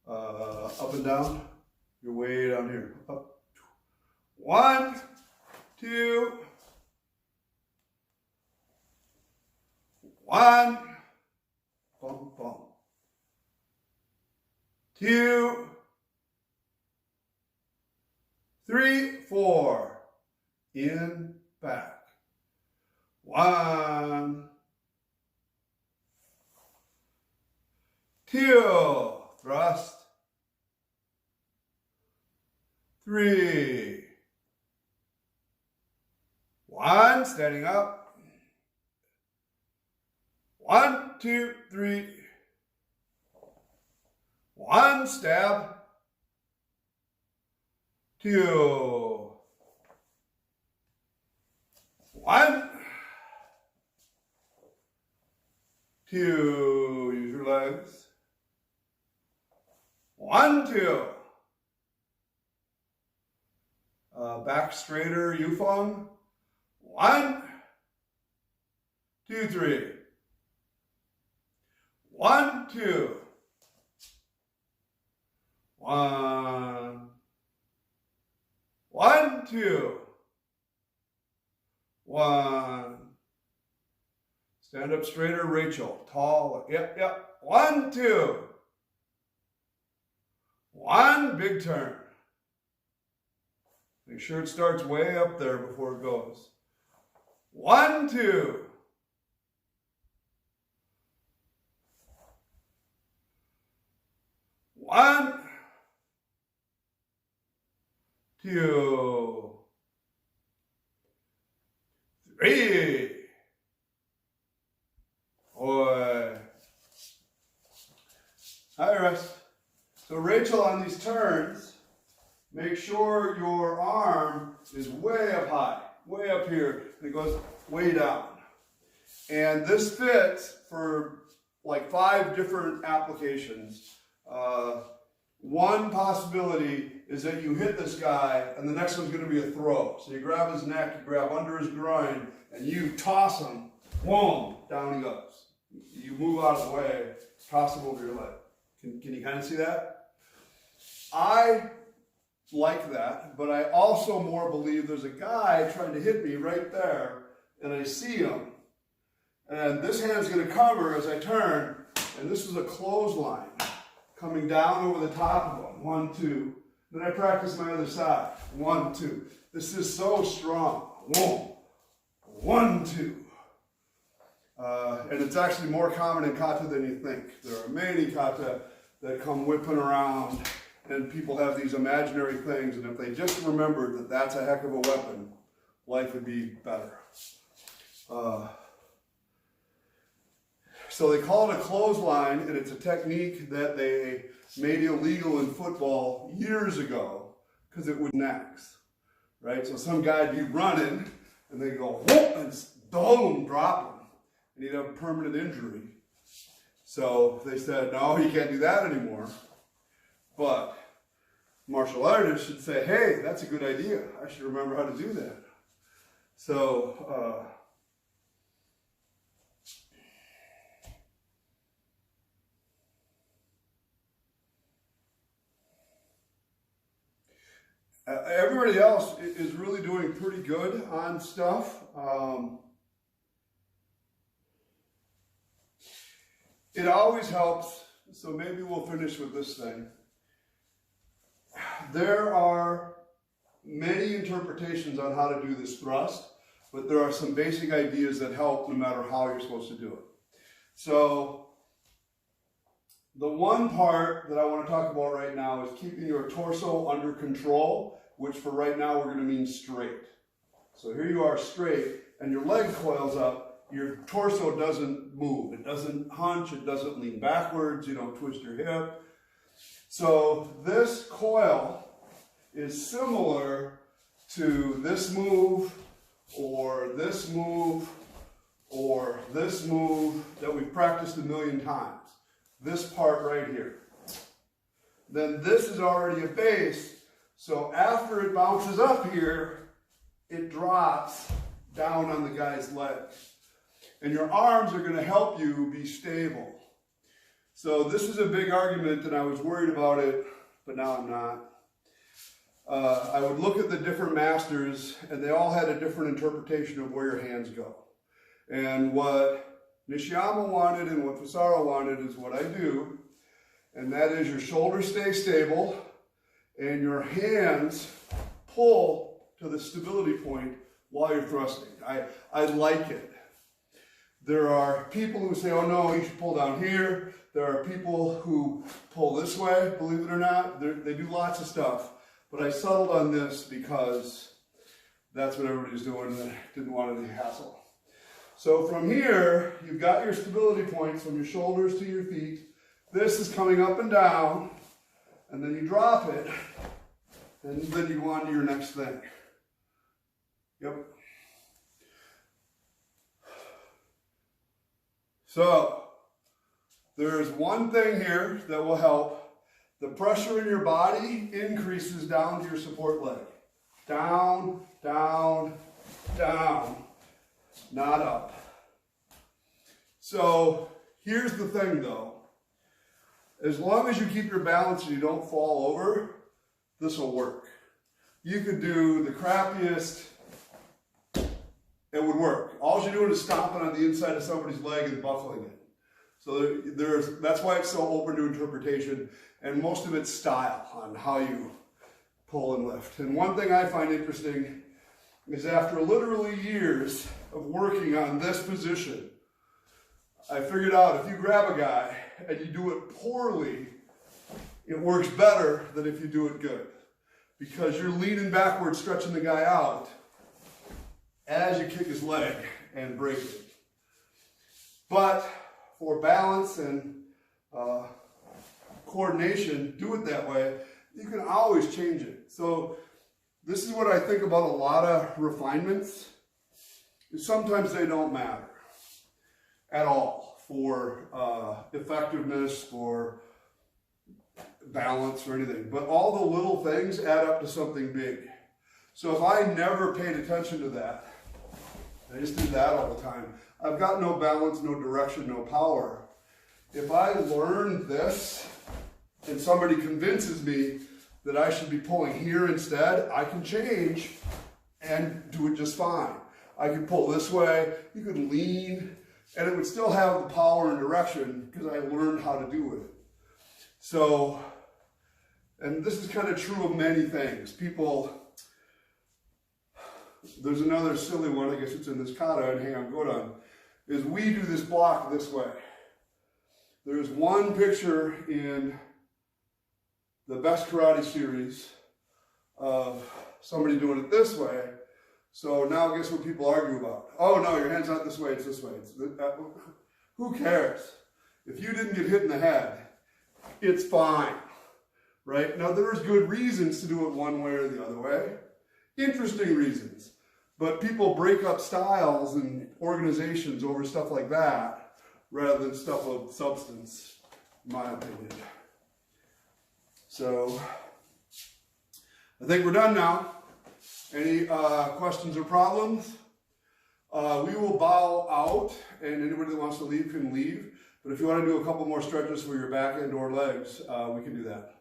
[SPEAKER 1] Up and down. You're way down here. Up. 1, 2. 1. Bump, bump. 2, 3, 4. In, back. 1, 2, thrust. 3, 1, standing up. 1, 2, 3. 1, stab. 2, 1, 2, use your legs. 1, 2. Back straighter, Yufeng. 1, 2, 3. 1, 2. 1. 1, 2. 1. Stand up straighter, Rachel. Tall. Yep, yep. 1, 2. 1, big turn. Make sure it starts way up there before it goes. 1, 2. 1, 2. Hi, rest. So Rachel, on these turns, make sure your arm is way up high, way up here, and it goes way down. And this fits for like 5 different applications. One possibility is that you hit this guy, and the next one's going to be a throw. So you grab his neck, you grab under his groin, and you toss him, boom, down he goes. You move out of the way, toss him over your leg. Can you kind of see that? I like that, but I also more believe there's a guy trying to hit me right there, and I see him. And this hand's going to cover as I turn, and this is a clothesline coming down over the top of him. 1, 2. Then I practice my other side. 1, 2. This is so strong. 1, 2. And it's actually more common in kata than you think. There are many kata that come whipping around, and people have these imaginary things, and if they just remembered that that's a heck of a weapon, life would be better. So they call it a clothesline, and it's a technique that they made illegal in football years ago because it would nax, right? So some guy'd be running, and they go, whoop, and boom, drop him, and he'd have a permanent injury. So they said, no, you can't do that anymore. But martial artists should say, hey, that's a good idea. I should remember how to do that. So, everybody else is really doing pretty good on stuff. It always helps, so maybe we'll finish with this thing. There are many interpretations on how to do this thrust, but there are some basic ideas that help no matter how you're supposed to do it. So, the one part that I want to talk about right now is keeping your torso under control, which for right now we're going to mean straight. So here you are straight, and your leg coils up. Your torso doesn't move. It doesn't hunch. It doesn't lean backwards. You don't twist your hip. So this coil is similar to this move, or this move, or this move that we've practiced a million times. This part right here. Then this is already a base, so after it bounces up here, it drops down on the guy's leg. And your arms are going to help you be stable. So this is a big argument, and I was worried about it, but now I'm not. I would look at the different masters, and they all had a different interpretation of where your hands go. And what Nishiyama wanted and what Fusaro wanted is what I do, and that is your shoulders stay stable, and your hands pull to the stability point while you're thrusting. I like it. There are people who say, oh no, you should pull down here. There are people who pull this way, believe it or not. They do lots of stuff. But I settled on this because that's what everybody's doing, and I didn't want any hassle. So from here, you've got your stability points from your shoulders to your feet. This is coming up and down, and then you drop it, and then you go on to your next thing. Yep. So, there's one thing here that will help. The pressure in your body increases down to your support leg. Down, down, down, not up. So, here's the thing though. As long as you keep your balance and you don't fall over, this will work. You could do the crappiest, it would work. All you're doing is stomping on the inside of somebody's leg and buckling it. So that's why it's so open to interpretation, and most of it's style on how you pull and lift. And one thing I find interesting is after literally years of working on this position, I figured out if you grab a guy and you do it poorly, it works better than if you do it good. Because you're leaning backwards, stretching the guy out as you kick his leg and break it. But for balance and coordination, do it that way, you can always change it. So this is what I think about a lot of refinements. Sometimes they don't matter at all for effectiveness, for balance, or anything. But all the little things add up to something big. So if I never paid attention to that, I just did that all the time, I've got no balance, no direction, no power. If I learn this and somebody convinces me that I should be pulling here instead, I can change and do it just fine. I could pull this way, you could lean, and it would still have the power and direction because I learned how to do it. So, and this is kind of true of many things. People, there's another silly one, I guess it's in this Kata and Heian Shodan, is we do this block this way. There's one picture in the Best Karate series of somebody doing it this way. So now guess what people argue about? Oh no, your hand's not this way, it's this way. Who cares? If you didn't get hit in the head, it's fine, right? Now there's good reasons to do it one way or the other way. Interesting reasons. But people break up styles and organizations over stuff like that rather than stuff of substance, in my opinion. So I think we're done now. Any questions or problems? We will bow out, and anybody that wants to leave can leave. But if you want to do a couple more stretches for your back and or legs, we can do that.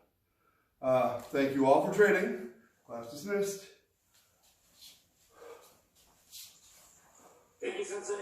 [SPEAKER 1] Thank you all for training. Class dismissed. Thank you, Sensei.